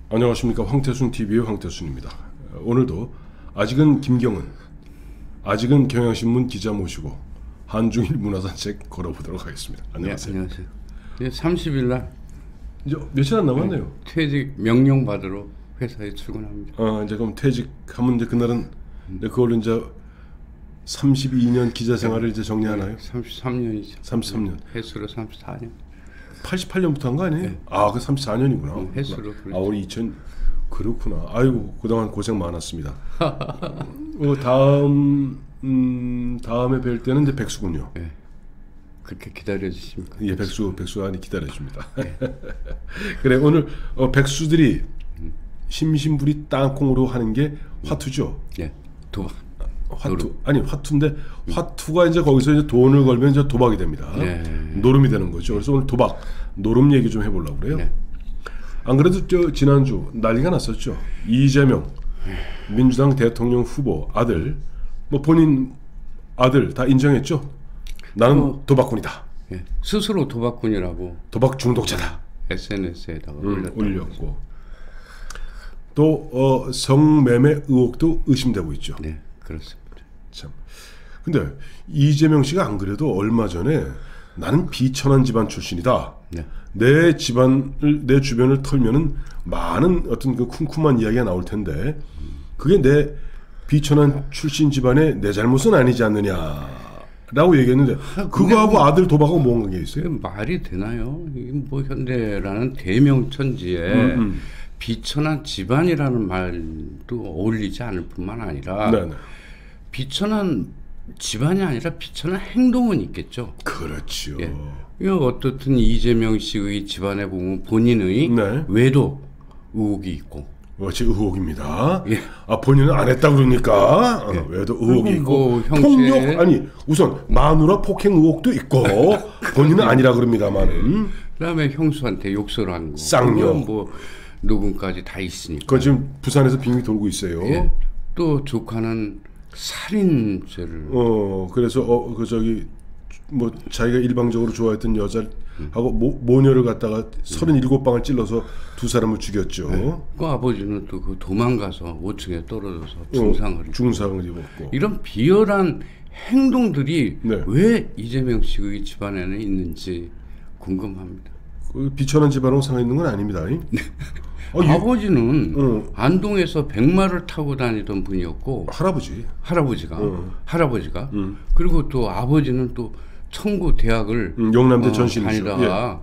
안녕하십니까. 황태순 TV의 황태순입니다. 오늘도 아직은 김경은, 아직은 경향신문 기자 모시고 한중일 문화산책 걸어보도록 하겠습니다. 안녕하세요. 네, 안녕하세요. 30일 날 이제 며칠 안 남았네요. 퇴직 명령 받으러 회사에 출근합니다. 이제 그럼 퇴직하면 이제 그날은 이제 그걸로 이제 32년 기자 생활을 이제 정리하나요? 33년이죠. 33년. 횟수로 34년. 88년부터 한 거 아니에요? 네. 그 34년이구나. 횟수로. 우리 2000 그렇구나. 아이고 그동안 고생 많았습니다. 다음에 뵐 때는 이제 백수군요. 네. 그렇게 기다려 주십니까? 예, 백수가 기다려 줍니다. 네. 그래 오늘 백수들이 심심부리 땅콩으로 하는 게 화투죠. 네. 도박. 화투 노름. 아니 화투인데 화투가 이제 거기서 이제 돈을 걸면 이제 도박이 됩니다. 네. 노름이 되는 거죠. 그래서 오늘 도박 노름 얘기 좀 해보려고 그래요. 네. 안 그래도 지난주 난리가 났었죠. 이재명 민주당 대통령 후보 아들 본인 아들 다 인정했죠. 나는 도박꾼이다. 네. 스스로 도박꾼이라고 도박 중독자다. SNS에다가 올렸고 또 성매매 의혹도 의심되고 있죠. 네, 그렇습니다. 참. 근데 이재명 씨가 안 그래도 얼마 전에 나는 비천한 집안 출신이다. 네. 내 주변을 털면은 많은 어떤 그 쿰쿰한 이야기가 나올 텐데 그게 내 비천한 출신 집안의 내 잘못은 아니지 않느냐라고 얘기했는데 그거하고 아들 도박하고 뭔 관계 있어요? 말이 되나요? 이게 뭐 현대라는 대명천지에 비천한 집안이라는 말도 어울리지 않을 뿐만 아니라 네네. 비천한 집안이 아니라 비천한 행동은 있겠죠. 그렇죠. 예. 이거 어떻든 이재명 씨의 집안에 보면 본인의 네. 외도 의혹이 있고. 그것이 의혹입니다. 예. 본인은 안 했다 그러니까 왜도 의혹이 있고 폭력 우선 마누라 폭행 의혹도 있고 본인은 아니라 그럽니다만은 그다음에 형수한테 욕설 한 거. 쌍욕. 뭐 녹음까지 다 있으니까. 그건 지금 부산에서 빙이 돌고 있어요. 예. 또 조카는 살인죄를. 그래서 자기가 일방적으로 좋아했던 여자하고 모녀를 갖다가 37방을 찔러서 두 사람을 죽였죠. 네. 그 아버지는 또 그 도망가서 5층에 떨어져서 중상을 입었고. 이런 비열한 행동들이 네. 왜 이재명 씨의 집안에는 있는지 궁금합니다. 비천한 집안하고 상관있는 건 아닙니다. 아버지는 안동에서 백마를 타고 다니던 분이었고 할아버지가 그리고 또 아버지는 또 청구 대학을 영남대 전신이죠. 다니다가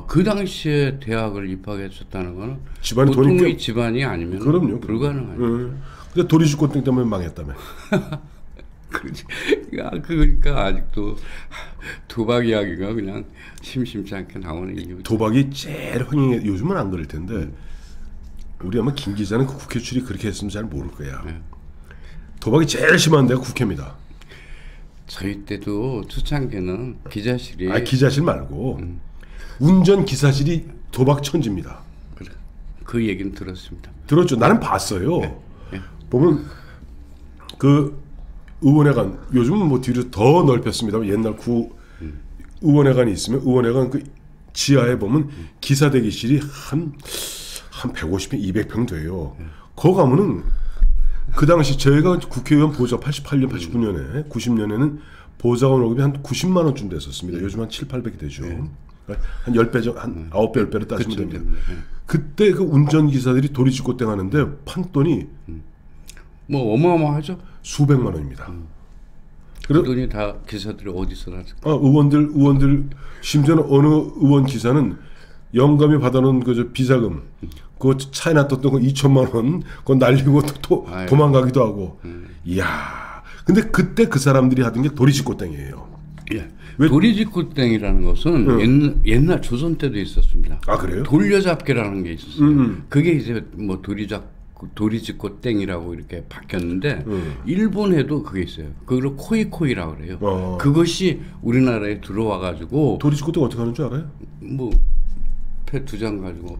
그 당시에 대학을 입학했었다는 거는 집안이 보통의 집안이 아니면 그럼요. 불가능하죠. 근데 도리주권등 때문에 망했다며. 그러니까 아직도 도박 이야기가 그냥 심심치 않게 나오는 이유. 도박이 제일 흥행해. 요즘은 안 그럴 텐데 우리 아마 김 기자는 그 국회 출입 그렇게 했으면 잘 모를 거야. 네. 도박이 제일 심한 데가 국회입니다. 저희 때도 초창기는 기자실이 기자실 말고 운전 기사실이 도박 천지입니다. 그래. 그 얘기는 들었습니다. 들었죠. 나는 봤어요. 네. 네. 보면 그 의원회관 요즘은 뒤로 더 넓혔습니다. 옛날 의원회관이 있으면 의원회관 그 지하에 보면 기사 대기실이 한 150평, 200평 돼요. 거기 가면은 그 당시 저희가 국회의원 보좌 88년, 89년에 90년에는 보좌관 월급이 한 90만 원쯤 됐었습니다. 요즘 한 7, 800이 되죠. 한 10배, 한 9배, 10배로 따지면 됩니다. 그때 그 운전기사들이 도리지꽃땡 하는데 판돈이 뭐 어마어마하죠. 수백만 원입니다. 그 돈이 다 기사들이 어디서 났을까? 의원들 심지어는 어느 의원 기사는 영감이 받아놓은 그 비자금 그 차에 놔뒀던 거 2천만 원 그거 날리고 또 도망가기도 하고. 이야. 근데 그때 그 사람들이 하던 게 도리지꽃땡이에요. 예. 도리지꽃땡이라는 것은 옛날 조선 때도 있었습니다. 그래요? 돌려잡기라는 게 있었어요. 그게 이제 뭐 도리지꽃땡이라고 이렇게 바뀌었는데 일본에도 그게 있어요. 그걸 코이코이라고 그래요. 그것이 우리나라에 들어와가지고 도리지꽃땡 어떻게 하는 줄 알아요? 뭐 패 2장 가지고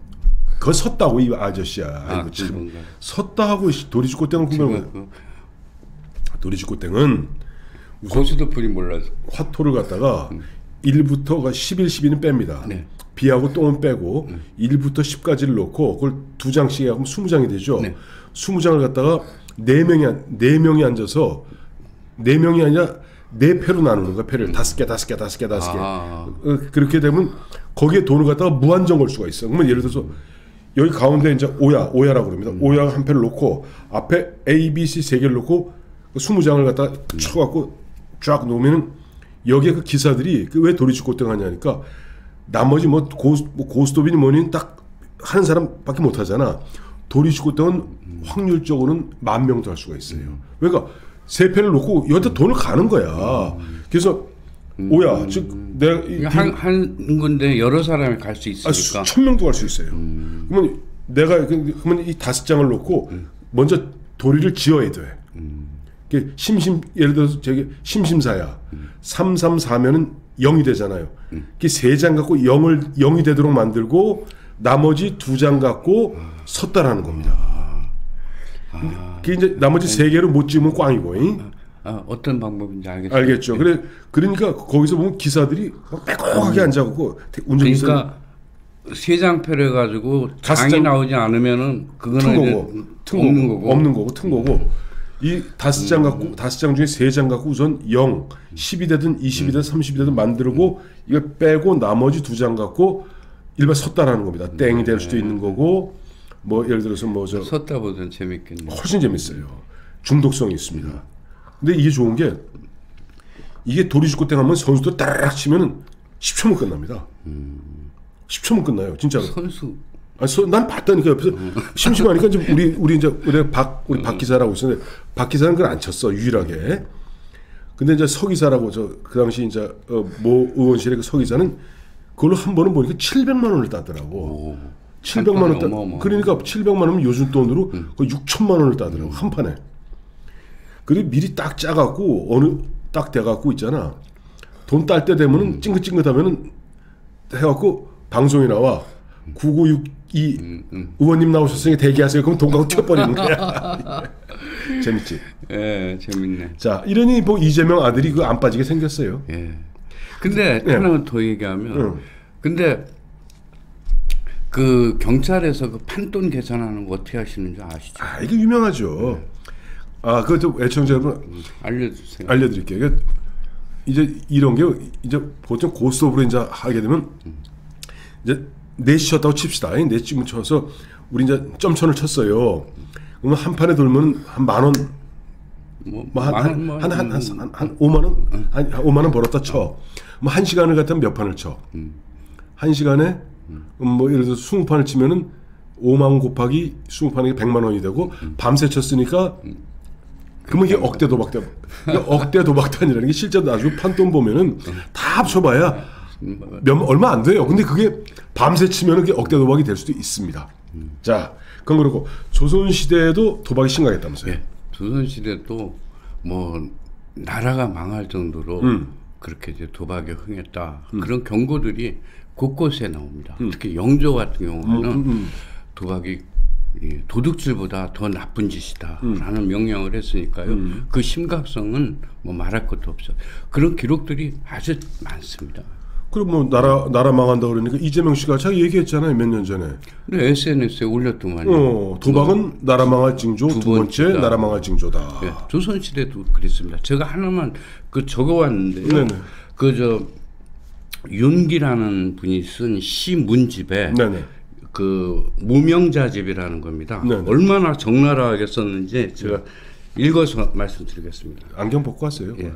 그거 섰다고 이 아저씨야. 아이고 참. 섰다 하고 도리지꽃땡을 보면 도리지꽃땡은 고스톱뿐이 몰라서 화토를 갖다가 1부터 11, 12는 뺍니다. 네. B하고 똥은 빼고 1부터 10까지를 놓고 그걸 2장씩 하면 20장이 되죠. 네. 20장을 갖다가 4명이 앉아서 4명이 아니라 4패로 나누는 거야. 패를 5개. 그렇게 되면 거기에 돈을 갖다가 무한정 걸 수가 있어. 그러면 예를 들어서 여기 가운데 이제 오야라고 그럽니다. 오야 한 패를 놓고 앞에 A, B, C 3개를 놓고 20장을 갖다가 쳐갖고 쫙 놓으면은 여기에 그 기사들이 왜 도리치고땡 하냐니까 나머지 뭐 고스톱이니 뭐니 딱 하는 사람밖에 못 하잖아. 도리치고땡은 확률적으로는 10,000명도 할 수가 있어요. 그러니까 3패를 놓고 여기다 돈을 가는 거야. 그래서 오야 즉 내가 한 군데 여러 사람이 갈 수 있으니까 1,000명도 갈 수 있어요. 그러면 내가 그러면 이 5장을 놓고 먼저 도리를 지어야 돼. 예를 들어서 저기 심심사야. 3, 3, 4면은 0이 되잖아요. 그 3장 갖고 0이 되도록 만들고 나머지 2장 갖고 섰다라는 겁니다. 그 이제 나머지 3개를 못 지으면 꽝이고. 어떤 방법인지 알겠어요. 알겠죠. 그러니까 거기서 보면 기사들이 빼곡하게 앉아갖고 운전기사. 그러니까 3장표를 해가지고 장이 나오지 않으면은 그거는 없는 거고 튼 거고. 이 5장 갖고 5장 중에 3장 갖고 우선 0, 10이 되든 20이 되든 30이 되든 만들고 이거 빼고 나머지 2장 갖고 일반 섰다라는 겁니다. 땡이 될 수도 있는 거고 뭐 예를 들어서 뭐저 섰다보다는 재밌겠네요. 훨씬 재밌어요. 중독성이 있습니다. 근데 이게 좋은 게 이게 도리죽고땡 하면 선수들 따라락 치면은 10초면 끝납니다. 10초면 끝나요. 진짜로. 선수. 난 봤다니까 옆에서 심심하니까 이제 우리 이제 박 기사라고 있었는데 박 기사는 그걸 안 쳤어 유일하게. 근데 이제 서 기사라고 그 당시 이제 모 의원실의 그 서 기사는 그걸로 한 번은 보니까 700만 원을 따더라고. 700만 원 그러니까 700만 원은 요즘 돈으로 거의 6천만 원을 따더라고 한 판에. 그리고 미리 딱 짜갖고 어느 딱 돼갖고 있잖아. 돈 딸 때 되면은 찡긋찡긋하면은 해갖고 방송에 나와. 9962 의원님 나오셨으니 대기하세요. 그럼 돈 갖고 튀어버리는 거야. 재밌지? 예, 재밌네. 자, 이러니 뭐 이재명 아들이 그 안 빠지게 생겼어요. 예. 근데 하나만 더 얘기하면, 근데 그 경찰에서 그 판돈 계산하는 거 어떻게 하시는지 아시죠? 이게 유명하죠. 그것도 애청자 여러분 알려주세요. 알려드릴게요. 이제 이런 게 이제 보통 고스톱으로 이제 하게 되면 이제 넷이 쳤다고 칩시다. 넷쯤 쳐서 우리 이제 점천을 쳤어요. 그러면 한 판에 돌면 한 10,000원, 한 5만 원, 한 5만 원 벌었다 쳐. 뭐 1시간을 갖다면 몇 판을 쳐. 1시간에 뭐 예를 들어서 20판을 치면은 5만 원 곱하기 20판이 100만 원이 되고 밤새 쳤으니까 그러면 이게 억대 도박대. 억대 도박도 아니라는 게 실제 나중에 판돈 보면은 다 합쳐봐야. 얼마 안 돼요. 근데 그게 밤새 치면은 그게 억대 도박이 될 수도 있습니다. 자, 그건 그렇고 조선 시대에도 도박이 심각했다면서요? 네, 조선 시대도 뭐 나라가 망할 정도로 그렇게 이제 도박에 흥했다. 그런 경고들이 곳곳에 나옵니다. 특히 영조 같은 경우는 도박이 도둑질보다 더 나쁜 짓이다라는 명령을 했으니까요. 그 심각성은 뭐 말할 것도 없어. 그런 기록들이 아주 많습니다. 그럼 뭐 나라 망한다 그러니까 이재명 씨가 자기 얘기했잖아요 몇 년 전에. 근데 SNS에 올렸더만요. 도박은 나라 망할 징조, 두 번째 나라 망할 징조다. 네, 조선 시대도 그랬습니다. 제가 하나만 그 적어왔는데요. 네네. 그 윤기라는 분이 쓴 시 문집에 네네. 그 무명자집이라는 겁니다. 네네. 얼마나 적나라하게 썼는지 제가 읽어서 말씀드리겠습니다. 안경 벗고 왔어요. 예.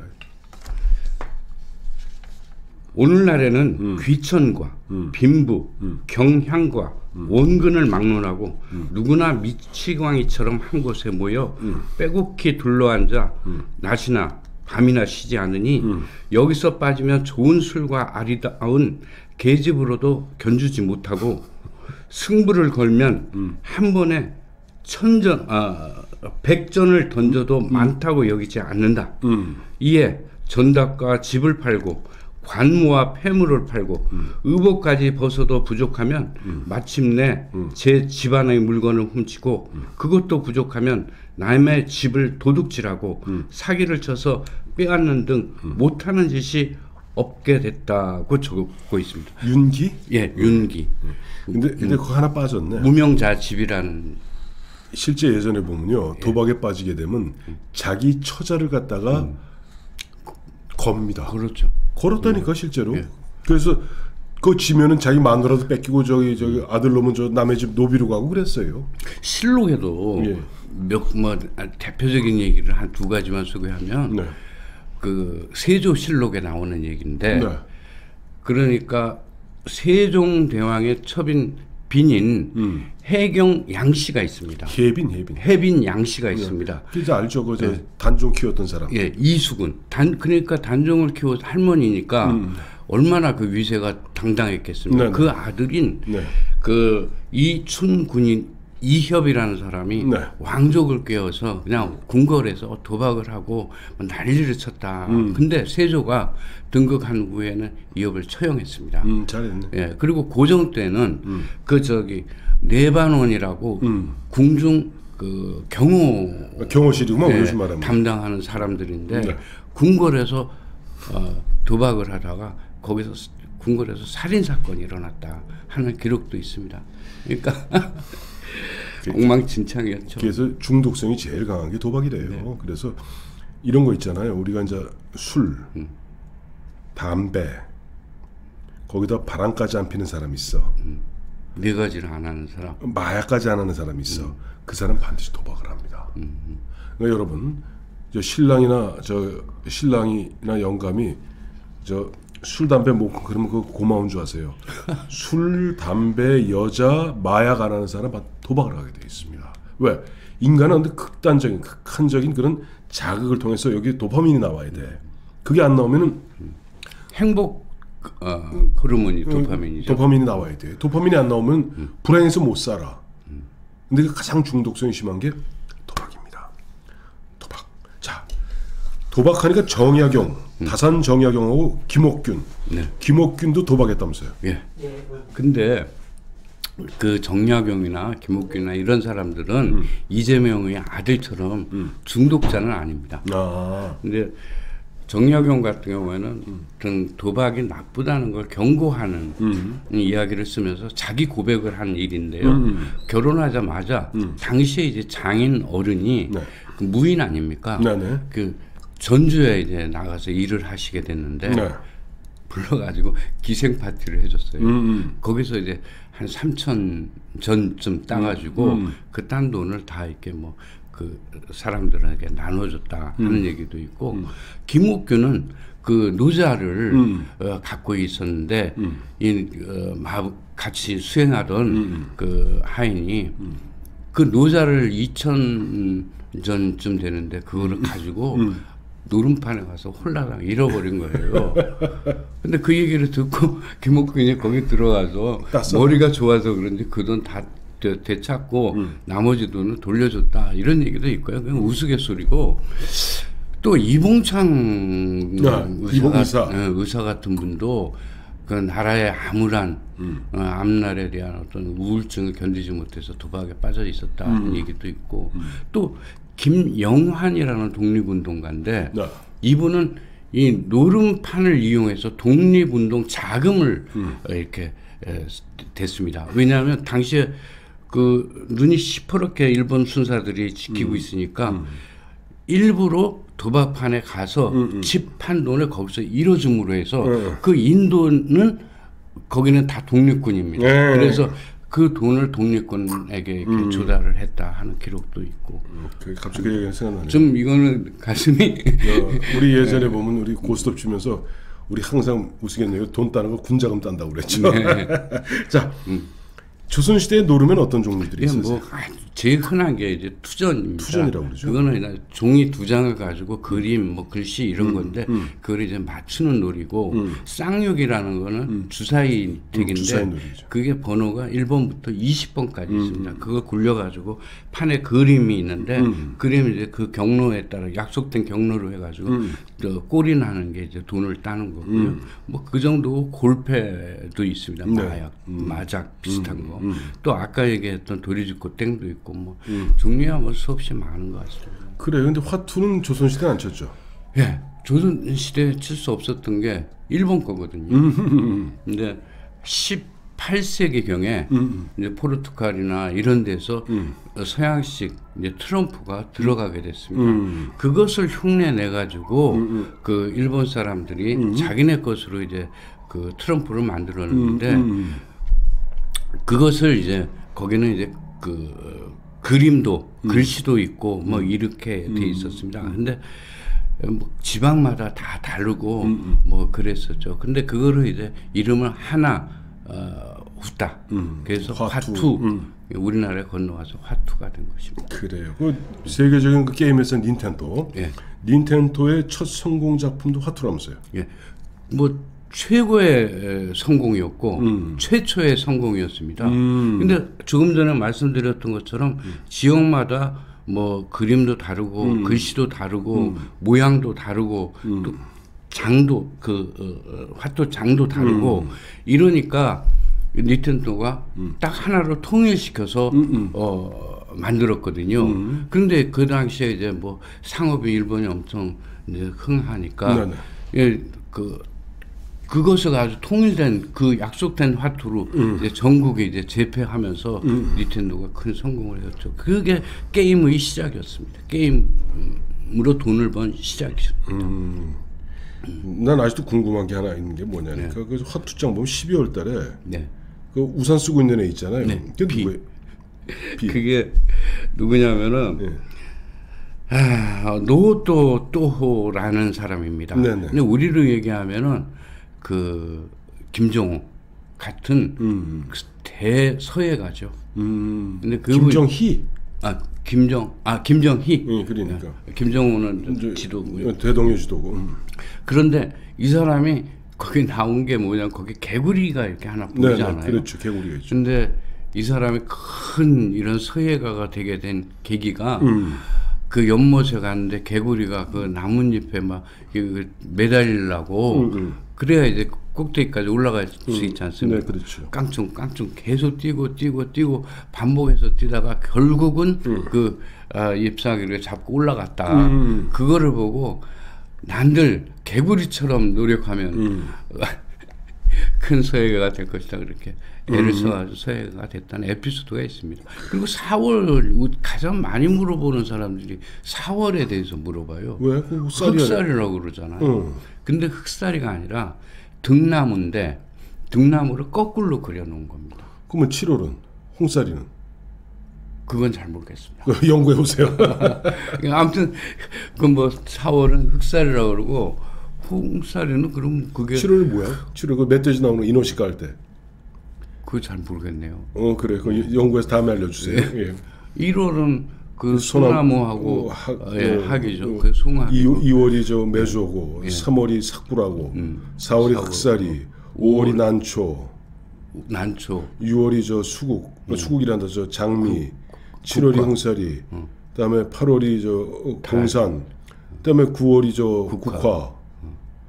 오늘날에는 귀천과 빈부, 경향과 원근을 막론하고 누구나 미치광이처럼 한 곳에 모여 빼곡히 둘러앉아 낮이나 밤이나 쉬지 않으니 여기서 빠지면 좋은 술과 아리따운 계집으로도 견주지 못하고 승부를 걸면 한 번에 100전을 던져도 많다고 여기지 않는다. 이에 전답과 집을 팔고 관무와 폐물을 팔고 의복까지 벗어도 부족하면 마침내 제 집안의 물건을 훔치고 그것도 부족하면 남의 집을 도둑질하고 사기를 쳐서 빼앗는 등 못하는 짓이 없게 됐다고 적고 있습니다. 윤기? 예, 윤기. 근데 그거 하나 빠졌네. 무명자집이라는. 실제 예전에 보면요, 도박에 빠지게 되면 자기 처자를 갖다가 겁니다. 그렇죠. 걸었다니까 실제로. 그래서 그거 지면은 자기 마누라도 뺏기고 저기 아들 놈은 저 남의 집 노비로 가고 그랬어요. 실록에도 뭐 대표적인 얘기를 한 두 가지만 소개하면 네. 그 세조실록에 나오는 얘기인데 네. 그러니까 세종대왕의 첩인 빈인 해경 양씨가 있습니다. 해빈 양씨가 있습니다. 이제 알죠, 그 단종 키웠던 사람. 예, 이수근. 그러니까 단종을 키운 할머니니까 얼마나 그 위세가 당당했겠습니까? 네네. 그 아들인 그 이춘군인 이협이라는 사람이 왕족을 깨워서 그냥 궁궐에서 도박을 하고 난리를 쳤다. 근데 세조가 등극한 후에는 이협을 처형했습니다. 잘했네. 예, 그리고 고종 때는 그 저기 내반원이라고 궁중 그 경호실이구만, 요즘 말하면. 담당하는 사람들인데 궁궐에서 도박을 하다가 거기서 궁궐에서 살인 사건이 일어났다 하는 기록도 있습니다. 그러니까 엉망진창이었죠. 그래서 중독성이 제일 강한 게 도박이래요. 그래서 이런 거 있잖아요. 우리가 이제 술, 담배, 거기다 바람까지 안 피는 사람 있어. 네 가지를 안 하는 사람. 마약까지 안 하는 사람이 있어. 그 사람 반드시 도박을 합니다. 그러니까 여러분, 신랑이나 영감이 술, 담배 먹고 그러면 그거 고마운 줄 아세요. 술, 담배, 여자, 마약 안 하는 사람 도박을 하게 돼 있습니다. 왜? 인간은 근데 극한적인 그런 자극을 통해서 여기 도파민이 나와야 돼. 그게 안 나오면은 행복 호르몬이 도파민이죠. 도파민이 나와야 돼. 도파민이 안 나오면 불행해서 못 살아. 근데 그 가장 중독성이 심한 게 도박입니다. 도박. 자, 도박하니까 정약용, 다산 정약용하고 김옥균. 김옥균도 도박했다면서요? 예. 근데 그 정약용이나 김옥균이나 이런 사람들은 이재명의 아들처럼 중독자는 아닙니다. 근데 정약용 같은 경우에는 도박이 나쁘다는 걸 경고하는 이야기를 쓰면서 자기 고백을 한 일인데요. 결혼하자마자 당시에 이제 장인 어른이 그 무인 아닙니까? 그 전주에 이제 나가서 일을 하시게 됐는데 불러가지고 기생 파티를 해줬어요. 거기서 이제 한 3천 전쯤 따가지고 그 딴 돈을 다 이렇게 뭐 그 사람들에게 나눠줬다 하는 얘기도 있고 김옥규는 그 노자를 갖고 있었는데 같이 수행하던 그 하인이 그 노자를 2천 전쯤 되는데 그거를 가지고 노름판에 가서 홀라당 잃어버린 거예요. 근데 그 얘기를 듣고 김옥균이 거기 들어가서 머리가 좋아서 그런지 그 돈 다 되찾고 나머지 돈을 돌려줬다 이런 얘기도 있고요. 그냥 우스갯소리고 또 이봉창 의사 같은 분도 그 나라의 암울한 앞날에 대한 어떤 우울증을 견디지 못해서 도박에 빠져 있었다는 얘기도 있고 또 김영환이라는 독립운동가인데 이분은 이 노름판을 이용해서 독립운동 자금을 이렇게 됐습니다. 왜냐하면 당시에 그 눈이 시퍼렇게 일본 순사들이 지키고 있으니까 일부러 도박판에 가서 집 판 돈을 거기서 잃어줌으로 해서 그 인도는 거기는 다 독립군입니다. 그래서 그 돈을 독립군에게 이렇게 조달을 했다 하는 기록도 있고. 갑자기 얘기가 생각나네요. 좀 이거는 가슴이. 우리 예전에 보면 우리 고스톱 치면서 우리 항상 우스갯네요. 돈 따는 거 군자금 딴다고 그랬죠. 자, 조선시대에 노름엔 어떤 종류들이 있었어요? 뭐 제일 흔한 게 이제 투전입니다. 투전이라고 그러죠. 그거는 종이 두 장을 가지고 그림, 뭐 글씨 이런 건데 그걸 이제 맞추는 놀이고 쌍육이라는 거는 주사위 덱인데 그게 번호가 1번부터 20번까지 있습니다. 그거 굴려가지고 판에 그림이 있는데 그림이 이제 그 경로에 따라 약속된 경로로 해가지고 꼴이 나는 게 이제 돈을 따는 거고요. 뭐 그 정도 골패도 있습니다. 마작 비슷한 거. 또 아까 얘기했던 도리지코 땡도 있고 뭐 종류야 뭐 수없이 많은 것 같습니다. 그래, 근데 화투는 조선시대 안 쳤죠? 예, 조선 시대에 칠 수 없었던 게 일본 거거든요. 근데 18세기 경에 이제 포르투갈이나 이런 데서 서양식 이제 트럼프가 들어가게 됐습니다. 그것을 흉내 내 가지고 그 일본 사람들이 자기네 것으로 이제 그 트럼프를 만들었는데 그것을 이제 거기는 이제 그 그림도 글씨도 있고 뭐 이렇게 돼 있었습니다. 근데 뭐 지방마다 다 다르고 뭐 그랬었죠. 근데 그거를 이제 이름을 하나 후다. 그래서 화투. 우리나라에 건너와서 화투가 된 것입니다. 그래요. 그 세계적인 그 게임에서 닌텐도. 예. 닌텐도의 첫 성공 작품도 화투라면서요. 예. 뭐 최고의 성공이었고 최초의 성공이었습니다. 근데 조금 전에 말씀드렸던 것처럼 지역마다 뭐 그림도 다르고 글씨도 다르고 모양도 다르고 또 장도 화투 장도 다르고 이러니까 닌텐도가 딱 하나로 통일시켜서 만들었거든요. 그런데 그 당시에 이제 뭐 상업이 일본이 엄청 이제 흥하니까 예, 그것을 아주 통일된 그 약속된 화투로 이제 전국에 이제 재패하면서 닌텐도가 큰 성공을 했죠. 그게 게임의 시작이었습니다. 게임으로 돈을 번 시작이었습니다. 난 아직도 궁금한 게 하나 있는 게 뭐냐니까 그 화투장 보면 12월 달에 네. 그 우산 쓰고 있는 애 있잖아요. 네. 그게 누구예요? 그게 누구냐면은 노또또호라는 사람입니다. 네네. 근데 우리로 얘기하면은 그 김정호 같은 대서예가죠. 근데 김정희. 김정희. 그러니까. 김정호는 지도고요. 대동여 지도고. 그런데 이 사람이 거기 나온 게 뭐냐면 거기 개구리가 이렇게 하나 보이잖아요. 네네, 그렇죠. 개구리가 있죠. 근데 이 사람이 큰 이런 서예가가 되게 된 계기가 그 연못에 갔는데 개구리가 그 나뭇잎에 막 매달리려고 그래야 이제 꼭대기까지 올라갈 수 있지 않습니까? 네, 그렇죠. 깡충 계속 뛰고 반복해서 뛰다가 결국은 잎사귀를 잡고 올라갔다. 그거를 보고 난들 개구리처럼 노력하면 큰 서예가가 될 것이다. 그렇게 애를 써가지고 서예가가 됐다는 에피소드가 있습니다. 그리고 4월 가장 많이 물어보는 사람들이 4월에 대해서 물어봐요. 왜? 흑살이라고 그러잖아요. 근데 흑살이가 아니라 등나무인데 등나무를 거꾸로 그려놓은 겁니다. 그러면 7월은? 홍살이는? 그건 잘 모르겠습니다. 연구해 보세요. 아무튼 그 뭐 4월은 흑살이라고 그러고 홍살이는 그럼 그게 7월이 뭐야? 7월 그 멧돼지 나오는 이노시카 할 때. 그거 잘 모르겠네요. 그래. 그 연구해서 다음에 알려주세요. 네. 예. 1월은 그 소나무하고 학이죠. 그 송학. 2월이 저 매주오고, 3월이 삭불하고, 4월이 흑살이, 5월이 난초, 6월이 저 수국, 수국이란다 저 장미, 7월이 홍살이, 그다음에 8월이 저 공산, 그다음에 9월이 저 국화,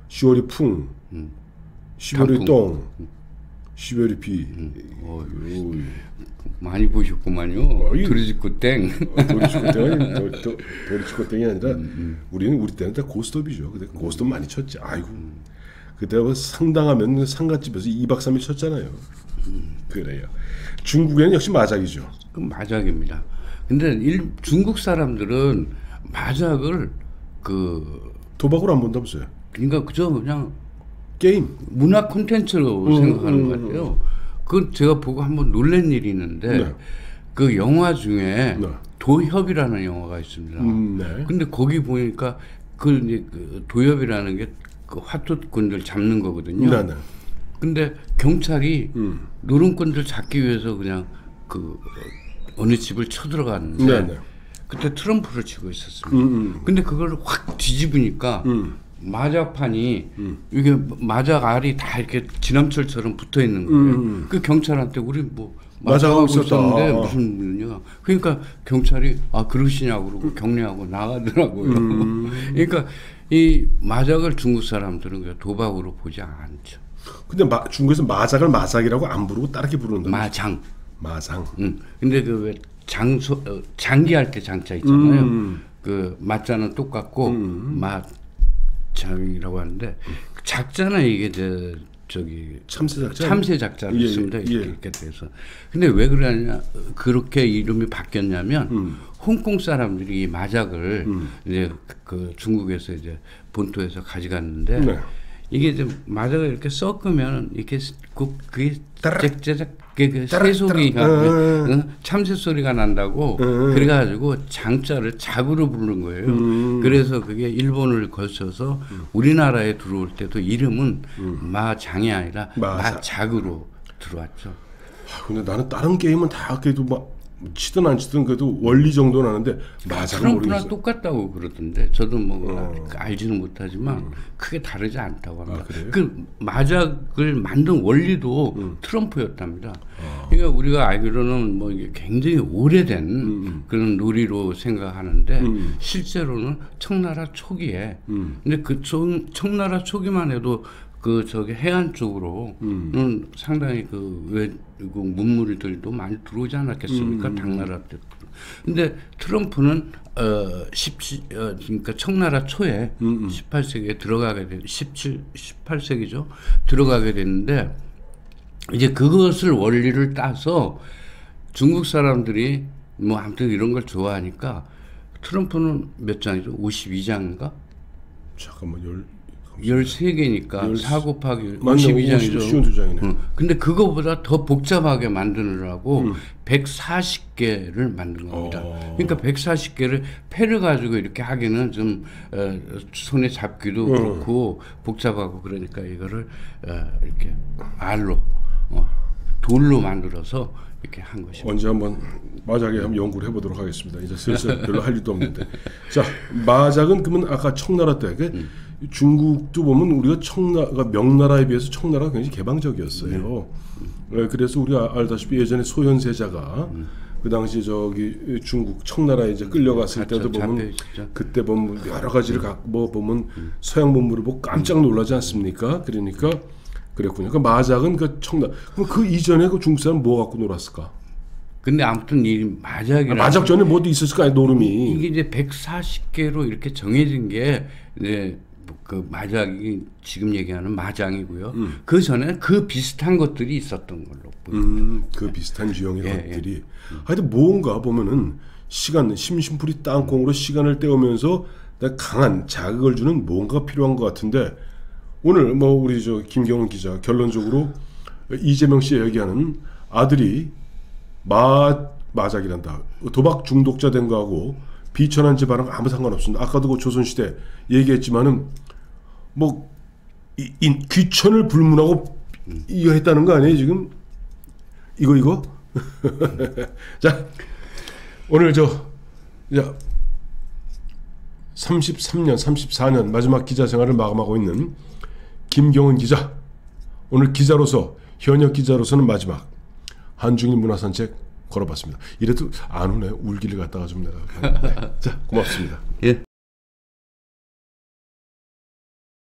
10월이 풍, 10월이 똥, 12월이 비. 많이 보셨구만요. 도리지코 땡. 도리지코 땡이 아니라 우리 때는 다 고스톱이죠. 근데 고스톱 많이 쳤지. 아이고. 그때 상당하면 상갓집에서 2박 3일 쳤잖아요. 그래요. 중국에는 역시 마작이죠. 그럼 마작입니다. 근데 중국 사람들은 마작을 도박으로 안 본다면서요? 그러니까 그냥 게임 문화 콘텐츠로 생각하는 것 같아요. 그 제가 보고 한번 놀란 일이 있는데 그 영화 중에 도협이라는 영화가 있습니다. 근데 거기 보니까 그 도협이라는 게 그 화투꾼들 잡는 거거든요. 근데 경찰이 노름꾼들 잡기 위해서 그냥 그 어느 집을 쳐들어갔는데 그때 트럼프를 치고 있었습니다. 근데 그걸 확 뒤집으니까 마작판이 이게 마작 알이 다 이렇게 지남철처럼 붙어 있는 거예요. 그 경찰한테 우리 뭐 마작하고 있었는데 무슨 일이냐. 그러니까 경찰이 그러시냐고 그러고 격려하고 나가더라고요. 그러니까 이 마작을 중국 사람들은 그냥 도박으로 보지 않죠. 근데 중국에서 마작을 마작이라고 안 부르고 다르게 부르는다. 마장. 근데 그 왜 장기할 때 장자 있잖아요. 그 마자는 똑같고 장이라고 하는데 작잖아 이게 저기 참새 작자를 예, 씁니다. 예. 이렇게 돼서. 근데 왜 그러냐 그렇게 이름이 바뀌었냐면 홍콩 사람들이 이 마작을 이제 그 중국에서 이제 본토에서 가져갔는데 네. 이게 좀 마작을 이렇게 섞으면 이렇게 그게 짹짹짹 새소리가 참새 소리가 난다고 그래가지고 장자를 작으로 부르는 거예요. 그래서 그게 일본을 거쳐서 우리나라에 들어올 때도 이름은 마장이 아니라 마작으로 들어왔죠. 근데 나는 다른 게임은 다 그래도 막 치든 안 치든 그래도 원리 정도는 아는데 마작은 모르겠어요. 트럼프랑 똑같다고 그러던데 저도 뭐 알지는 못하지만 크게 다르지 않다고 합니다. 그 마작을 만든 원리도 트럼프였답니다. 그러니까 우리가 알기로는 뭐 이게 굉장히 오래된 그런 놀이로 생각하는데 실제로는 청나라 초기에 근데 그 청나라 초기만 해도 그 저기 해안 쪽으로는 상당히 그 외국 문물들도 많이 들어오지 않았겠습니까? 당나라 때. 근데 트럼프는 그러니까 청나라 초에 18세기에 들어가게 된 18세기죠. 들어가게 됐는데 이제 그것을 원리를 따서 중국 사람들이 뭐 아무튼 이런 걸 좋아하니까 트럼프는 몇 장이죠? 52장인가? 잠깐만 13개니까 4 곱하기 52장이죠. 52장이네. 근데 그거보다 더 복잡하게 만드느라고 140개를 만든 겁니다. 그러니까 140개를 패를 가지고 이렇게 하기는 좀 손에 잡기도 그렇고 복잡하고 그러니까 이거를 이렇게 알로 돌로 만들어서 이렇게 한 것입니다. 언제 한번 마작에 한번 연구를 해보도록 하겠습니다. 이제 슬슬 별로 할 일도 없는데. 자, 마작은 그러면 아까 청나라 때 중국도 보면 우리가 명나라에 비해서 청나라가 굉장히 개방적이었어요. 그래서 우리가 알다시피 예전에 소현세자가 그 당시 저기 중국 청나라에 이제 끌려갔을 때도 보면 그때 보면 여러 가지를 뭐 보면 서양 문물을 보고 깜짝 놀라지 않습니까? 그러니까 그랬군요. 그 마작은 그 청나라. 그럼 그 이전에 그 중국 사람 뭐 갖고 놀았을까? 근데 아무튼 이 마작이라는 마작 전에 뭐도 있었을 거야 노름이. 이게 이제 140개로 이렇게 정해진 게 이제 그 마작이 지금 얘기하는 마장이고요. 그 전에 그 비슷한 것들이 있었던 걸로 보입니다. 그 비슷한 유형의 것들이. 하여튼 뭔가 보면은 심심풀이 땅콩으로 시간을 때우면서 강한 자극을 주는 뭔가가 필요한 것 같은데 오늘 뭐 우리 저 김경훈 기자 결론적으로 이재명 씨 얘기하는 아들이 마작이란다. 도박 중독자 된 거하고 비천한 집안하고 아무 상관없습니다. 아까도 그 조선시대 얘기했지만은 뭐 귀천을 불문하고 이거 했다는 거 아니에요 지금? 이거? 자 오늘 33년 34년 마지막 기자 생활을 마감하고 있는 김경훈 기자, 오늘 기자로서 현역 기자로서는 마지막 한중일 문화산책 걸어봤습니다. 이래도 안 오네. 울기를 갖다가 좀 내가. 자, 고맙습니다. 예.